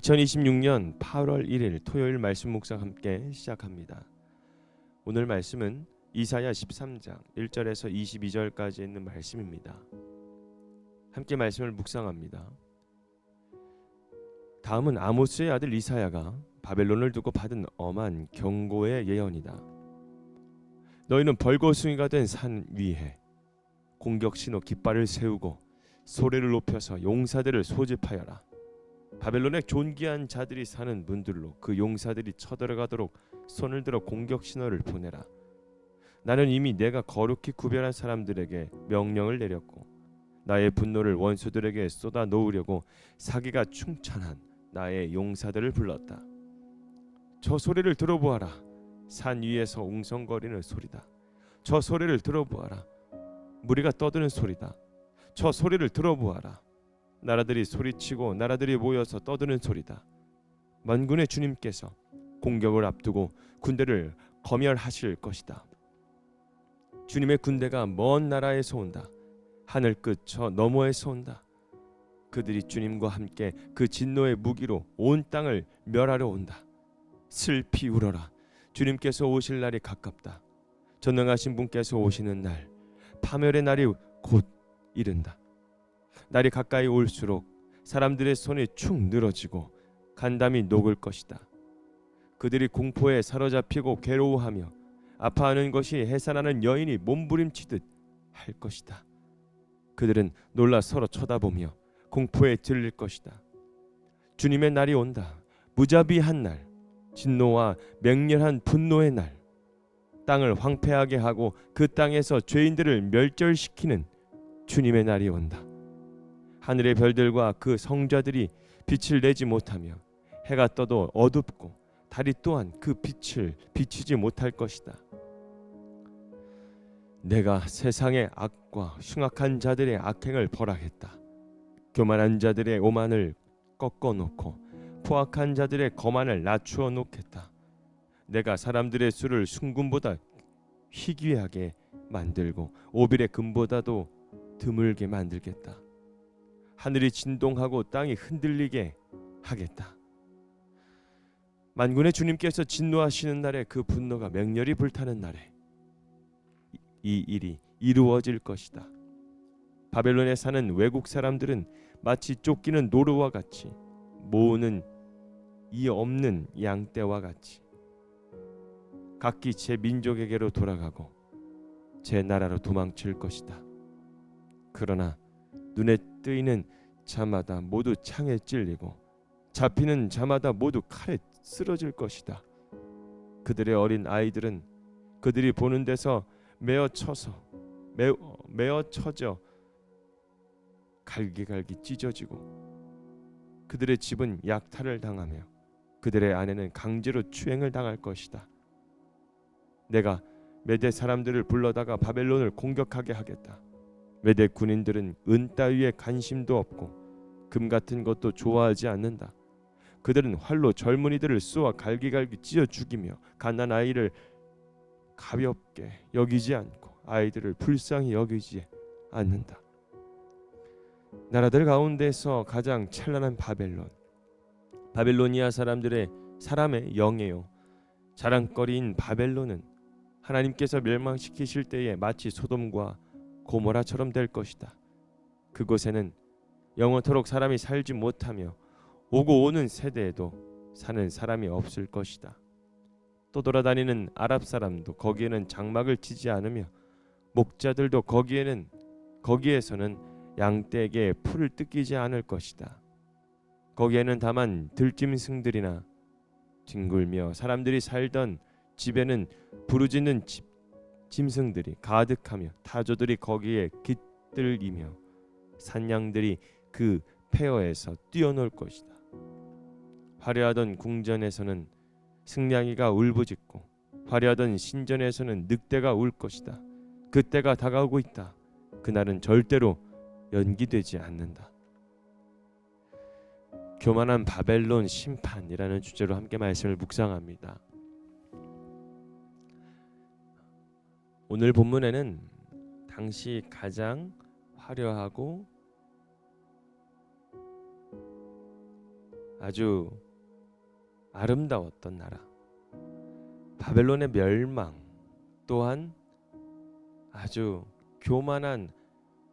2026년 8월 1일 토요일 말씀 묵상 함께 시작합니다. 오늘 말씀은 이사야 13장 1절에서 22절까지 있는 말씀입니다. 함께 말씀을 묵상합니다. 다음은 아모스의 아들 이사야가 바벨론을 두고 받은 엄한 경고의 예언이다. 너희는 벌거숭이가 된 산 위에 공격 신호 깃발을 세우고 소리를 높여서 용사들을 소집하여라. 바벨론의 존귀한 자들이 사는 문들로 그 용사들이 쳐들어가도록 손을 들어 공격 신호를 보내라. 나는 이미 내가 거룩히 구별한 사람들에게 명령을 내렸고 나의 분노를 원수들에게 쏟아 놓으려고 사기가 충천한 나의 용사들을 불렀다. 저 소리를 들어보아라. 산 위에서 웅성거리는 소리다. 저 소리를 들어보아라. 무리가 떠드는 소리다. 저 소리를 들어보아라. 나라들이 소리치고 나라들이 모여서 떠드는 소리다. 만군의 주님께서 공격을 앞두고 군대를 검열하실 것이다. 주님의 군대가 먼 나라에서 온다. 하늘 끝 저 너머에서 온다. 그들이 주님과 함께 그 진노의 무기로 온 땅을 멸하려 온다. 슬피 울어라. 주님께서 오실 날이 가깝다. 전능하신 분께서 오시는 날, 파멸의 날이 곧 이른다. 날이 가까이 올수록 사람들의 손이 축 늘어지고 간담이 녹을 것이다. 그들이 공포에 사로잡히고 괴로워하며 아파하는 것이 해산하는 여인이 몸부림치듯 할 것이다. 그들은 놀라 서로 쳐다보며 공포에 들릴 것이다. 주님의 날이 온다. 무자비한 날, 진노와 맹렬한 분노의 날, 땅을 황폐하게 하고 그 땅에서 죄인들을 멸절시키는 주님의 날이 온다. 하늘의 별들과 그 성자들이 빛을 내지 못하며 해가 떠도 어둡고 달이 또한 그 빛을 비추지 못할 것이다. 내가 세상의 악과 흉악한 자들의 악행을 벌하겠다. 교만한 자들의 오만을 꺾어놓고 포악한 자들의 거만을 낮추어 놓겠다. 내가 사람들의 수를 순금보다 희귀하게 만들고 오빌의 금보다도 드물게 만들겠다. 하늘이 진동하고 땅이 흔들리게 하겠다. 만군의 주님께서 진노하시는 날에 그 분노가 맹렬히 불타는 날에 이 일이 이루어질 것이다. 바벨론에 사는 외국 사람들은 마치 쫓기는 노루와 같이 모으는 이 없는 양떼와 같이 각기 제 민족에게로 돌아가고 제 나라로 도망칠 것이다. 그러나 눈에 뜨이는 자마다 모두 창에 찔리고 잡히는 자마다 모두 칼에 쓰러질 것이다. 그들의 어린 아이들은 그들이 보는 데서 메어 쳐져 갈기갈기 찢어지고 그들의 집은 약탈을 당하며 그들의 아내는 강제로 추행을 당할 것이다. 내가 메대 사람들을 불러다가 바벨론을 공격하게 하겠다. 메대 군인들은 은 따위에 관심도 없고 금 같은 것도 좋아하지 않는다. 그들은 활로 젊은이들을 쏘아 갈기갈기 찢어 죽이며 갓난 아이를 가볍게 여기지 않고 아이들을 불쌍히 여기지 않는다. 나라들 가운데서 가장 찬란한 바벨로니아 사람의 영예요 자랑거리인 바벨론은 하나님께서 멸망시키실 때에 마치 소돔과 고모라처럼 될 것이다. 그곳에는 영원토록 사람이 살지 못하며 오고 오는 세대에도 사는 사람이 없을 것이다. 떠돌아다니는 아랍 사람도 거기에는 장막을 치지 않으며 목자들도 거기에서는 양떼에게 풀을 뜯기지 않을 것이다. 거기에는 다만 들짐승들이나 뒹굴며 사람들이 살던 집에는 부르짖는 짐승들이 가득하며 타조들이 거기에 깃들이며 산양들이 그 폐허에서 뛰어놀 것이다. 화려하던 궁전에서는 승냥이가 울부짖고 화려하던 신전에서는 늑대가 울 것이다. 그때가 다가오고 있다. 그날은 절대로 연기되지 않는다. 교만한 바벨론 심판이라는 주제로 함께 말씀을 묵상합니다. 오늘 본문에는 당시 가장 화려하고 아주 아름다웠던 나라. 바벨론의 멸망 또한 아주 교만한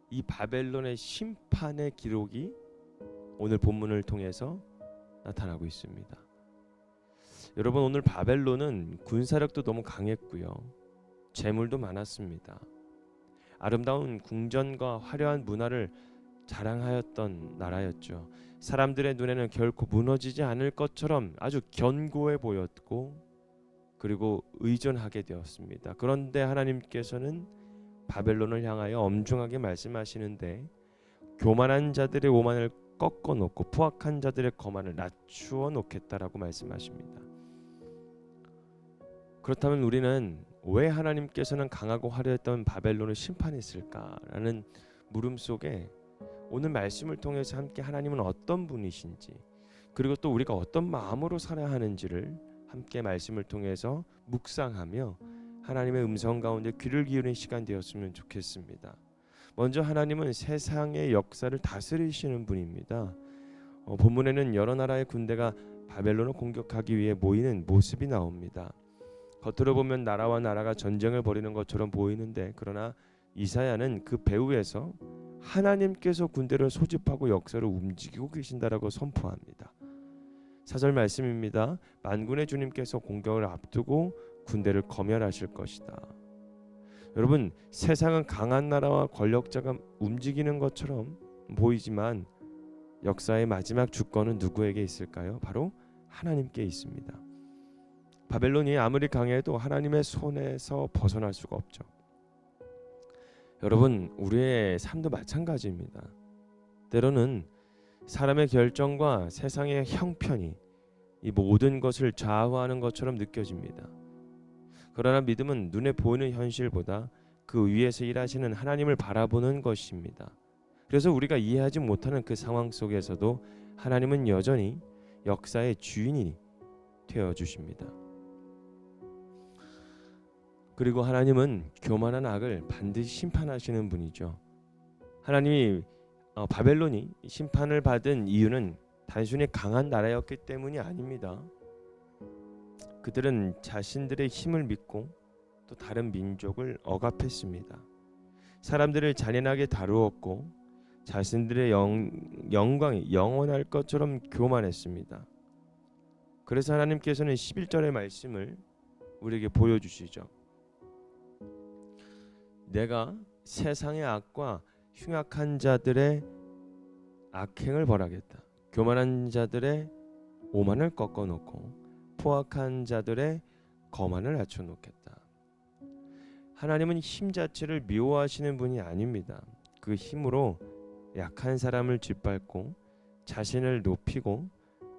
이 바벨론의 심판의 기록이 오늘 본문을 통해서 나타나고 있습니다. 여러분, 오늘 바벨론은 군사력도 너무 강했고요. 재물도 많았습니다. 아름다운 궁전과 화려한 문화를 자랑하였던 나라였죠. 사람들의 눈에는 결코 무너지지 않을 것처럼 아주 견고해 보였고 그리고 의존하게 되었습니다. 그런데 하나님께서는 바벨론을 향하여 엄중하게 말씀하시는데 교만한 자들의 오만을 꺾어 놓고 포악한 자들의 거만을 낮추어 놓겠다라고 말씀하십니다. 그렇다면 우리는 왜 하나님께서는 강하고 화려했던 바벨론을 심판했을까라는 물음 속에 오늘 말씀을 통해서 함께 하나님은 어떤 분이신지 그리고 또 우리가 어떤 마음으로 살아야 하는지를 함께 말씀을 통해서 묵상하며 하나님의 음성 가운데 귀를 기울이는 시간 되었으면 좋겠습니다. 먼저 하나님은 세상의 역사를 다스리시는 분입니다. 본문에는 여러 나라의 군대가 바벨론을 공격하기 위해 모이는 모습이 나옵니다. 겉으로 보면 나라와 나라가 전쟁을 벌이는 것처럼 보이는데 그러나 이사야는 그 배후에서 하나님께서 군대를 소집하고 역사를 움직이고 계신다라고 선포합니다. 4절 말씀입니다. 만군의 주님께서 공격을 앞두고 군대를 검열하실 것이다. 여러분, 세상은 강한 나라와 권력자가 움직이는 것처럼 보이지만 역사의 마지막 주권은 누구에게 있을까요? 바로 하나님께 있습니다. 바벨론이 아무리 강해도 하나님의 손에서 벗어날 수가 없죠. 여러분, 우리의 삶도 마찬가지입니다. 때로는 사람의 결정과 세상의 형편이 이 모든 것을 좌우하는 것처럼 느껴집니다. 그러나 믿음은 눈에 보이는 현실보다 그 위에서 일하시는 하나님을 바라보는 것입니다. 그래서 우리가 이해하지 못하는 그 상황 속에서도 하나님은 여전히 역사의 주인이 되어 주십니다. 그리고 하나님은 교만한 악을 반드시 심판하시는 분이죠. 하나님이 바벨론이 심판을 받은 이유는 단순히 강한 나라였기 때문이 아닙니다. 그들은 자신들의 힘을 믿고 또 다른 민족을 억압했습니다. 사람들을 잔인하게 다루었고 자신들의 영광이 영원할 것처럼 교만했습니다. 그래서 하나님께서는 11절의 말씀을 우리에게 보여주시죠. 내가 세상의 악과 흉악한 자들의 악행을 벌하겠다. 교만한 자들의 오만을 꺾어놓고 포악한 자들의 거만을 낮춰놓겠다. 하나님은 힘 자체를 미워하시는 분이 아닙니다. 그 힘으로 약한 사람을 짓밟고 자신을 높이고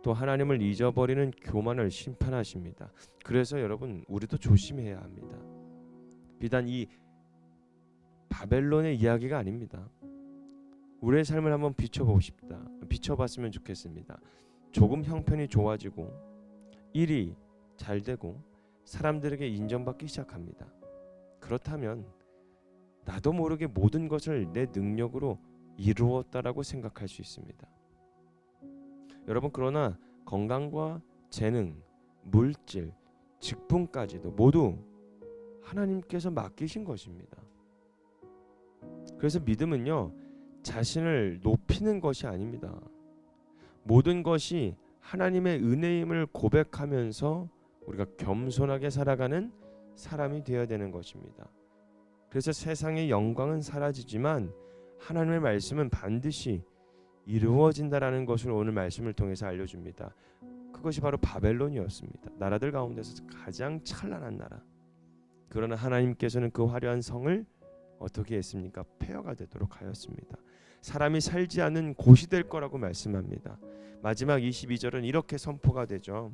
또 하나님을 잊어버리는 교만을 심판하십니다. 그래서 여러분, 우리도 조심해야 합니다. 비단 이 바벨론의 이야기가 아닙니다. 우리의 삶을 한번 비춰봤으면 좋겠습니다. 조금 형편이 좋아지고 일이 잘 되고 사람들에게 인정받기 시작합니다. 그렇다면 나도 모르게 모든 것을 내 능력으로 이루었다라고 생각할 수 있습니다. 여러분, 그러나 건강과 재능, 물질, 직분까지도 모두 하나님께서 맡기신 것입니다. 그래서 믿음은요, 자신을 높이는 것이 아닙니다. 모든 것이 하나님의 은혜임을 고백하면서 우리가 겸손하게 살아가는 사람이 되어야 되는 것입니다. 그래서 세상의 영광은 사라지지만 하나님의 말씀은 반드시 이루어진다라는 것을 오늘 말씀을 통해서 알려줍니다. 그것이 바로 바벨론이었습니다. 나라들 가운데서 가장 찬란한 나라. 그러나 하나님께서는 그 화려한 성을 어떻게 했습니까? 폐허가 되도록 하였습니다. 사람이 살지 않는 곳이 될 거라고 말씀합니다. 마지막 22절은 이렇게 선포가 되죠.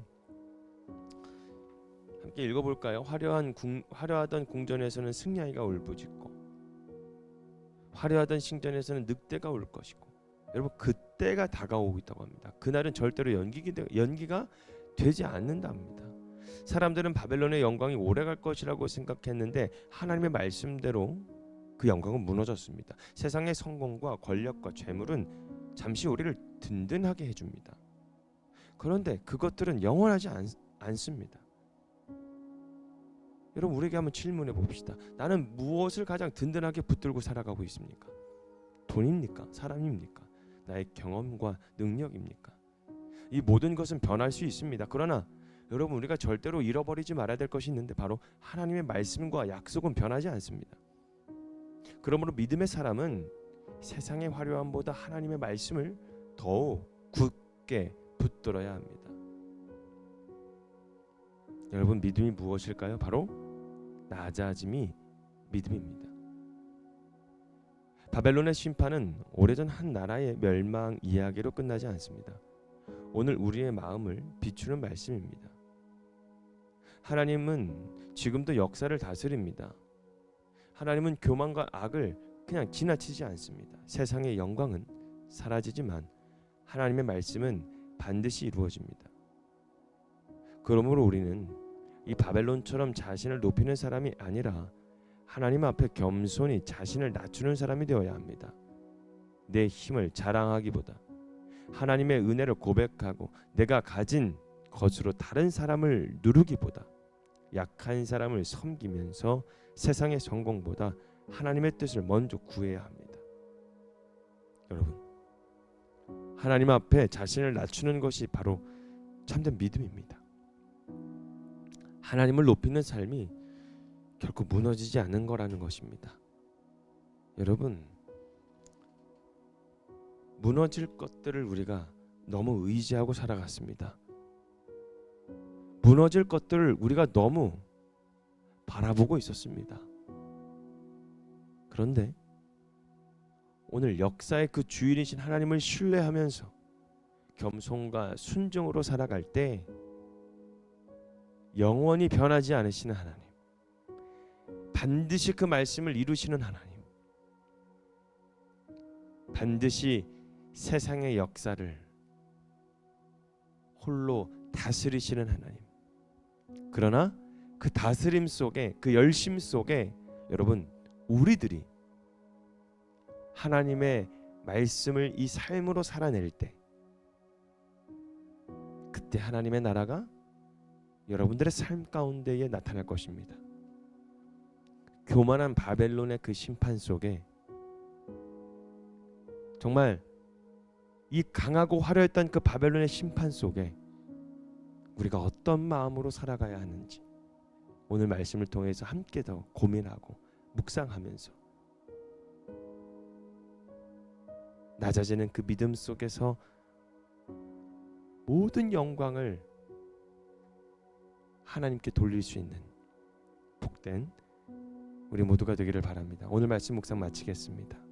함께 읽어볼까요? 화려하던 궁전에서는 승려이가 울부짖고 화려하던 신전에서는 늑대가 울 것이고, 여러분, 그때가 다가오고 있다고 합니다. 그날은 절대로 연기가 되지 않는답니다. 사람들은 바벨론의 영광이 오래갈 것이라고 생각했는데 하나님의 말씀대로 그 영광은 무너졌습니다. 세상의 성공과 권력과 재물은 잠시 우리를 든든하게 해줍니다. 그런데 그것들은 영원하지 않습니다. 여러분, 우리에게 한번 질문해 봅시다. 나는 무엇을 가장 든든하게 붙들고 살아가고 있습니까? 돈입니까? 사람입니까? 나의 경험과 능력입니까? 이 모든 것은 변할 수 있습니다. 그러나 여러분, 우리가 절대로 잃어버리지 말아야 될 것이 있는데 바로 하나님의 말씀과 약속은 변하지 않습니다. 그러므로 믿음의 사람은 세상의 화려함보다 하나님의 말씀을 더욱 굳게 붙들어야 합니다. 여러분, 믿음이 무엇일까요? 바로 낮아짐이 믿음입니다. 바벨론의 심판은 오래전 한 나라의 멸망 이야기로 끝나지 않습니다. 오늘 우리의 마음을 비추는 말씀입니다. 하나님은 지금도 역사를 다스립니다. 하나님은 교만과 악을 그냥 지나치지 않습니다. 세상의 영광은 사라지지만 하나님의 말씀은 반드시 이루어집니다. 그러므로 우리는 이 바벨론처럼 자신을 높이는 사람이 아니라 하나님 앞에 겸손히 자신을 낮추는 사람이 되어야 합니다. 내 힘을 자랑하기보다 하나님의 은혜를 고백하고 내가 가진 것으로 다른 사람을 누르기보다 약한 사람을 섬기면서 세상의 성공보다 하나님의 뜻을 먼저 구해야 합니다. 여러분, 하나님 앞에 자신을 낮추는 것이 바로 참된 믿음입니다. 하나님을 높이는 삶이 결코 무너지지 않는 거라는 것입니다. 여러분, 무너질 것들을 우리가 너무 의지하고 살아갔습니다. 무너질 것들을 우리가 너무 바라보고 있었습니다. 그런데 오늘 역사의 그 주인이신 하나님을 신뢰하면서 겸손과 순종으로 살아갈 때 영원히 변하지 않으시는 하나님, 반드시 그 말씀을 이루시는 하나님, 반드시 세상의 역사를 홀로 다스리시는 하나님. 그러나 그 다스림 속에, 그 열심 속에 여러분, 우리들이 하나님의 말씀을 이 삶으로 살아낼 때 그때 하나님의 나라가 여러분들의 삶 가운데에 나타날 것입니다. 교만한 바벨론의 그 심판 속에 정말 이 강하고 화려했던 그 바벨론의 심판 속에 우리가 어떤 마음으로 살아가야 하는지 오늘 말씀을 통해서 함께 더 고민하고 묵상하면서 낮아지는 그 믿음 속에서 모든 영광을 하나님께 돌릴 수 있는 복된 우리 모두가 되기를 바랍니다. 오늘 말씀 묵상 마치겠습니다.